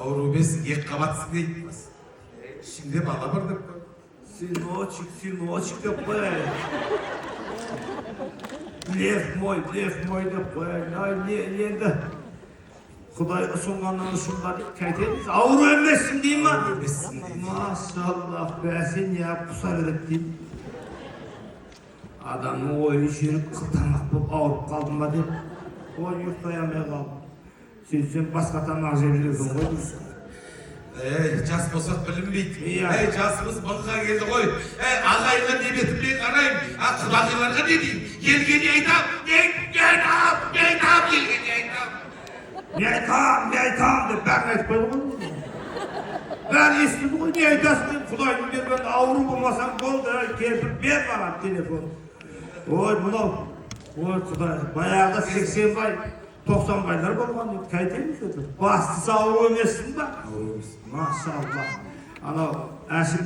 Auru besin, ek kabatsın deyitmez. Şimdi bala var da. Сыночек деп қояйын. Лев мой деп қояйын. Ай, енді Құдай ұсынғаннан ұсынға деп қайтеміз. Ауру емессің дей ма? Машаллах, бәсен не құсар едік деймін. Адамның ойы жүріп қылтамақ болып ауырып қалды ма деп. Ой, ұйықтай алмай қалдым. Сен басқа тамақ жеп жүрсің ғой. Жас болсақ білінбейді. Жасымыз бұлға келді ғой. Ағайынға не бетімде қарайым. Құдағиларға не дейін? Елге не айтам? Елге не айтам? Не айтам деп бәрін айтпайды ғой. Бәрін естіді ғой. Не айтасың деп Құдайдың берген ауру болмасаң болды. Келіп бер маған телефон. Ой, мынау. Ой, Құдай. Баяғыда 80 бай, 90 байлар болған еді. Қайтеміз еді. Бастысы ауру емессің ба? Auru besin. Машаллах. Анау әшім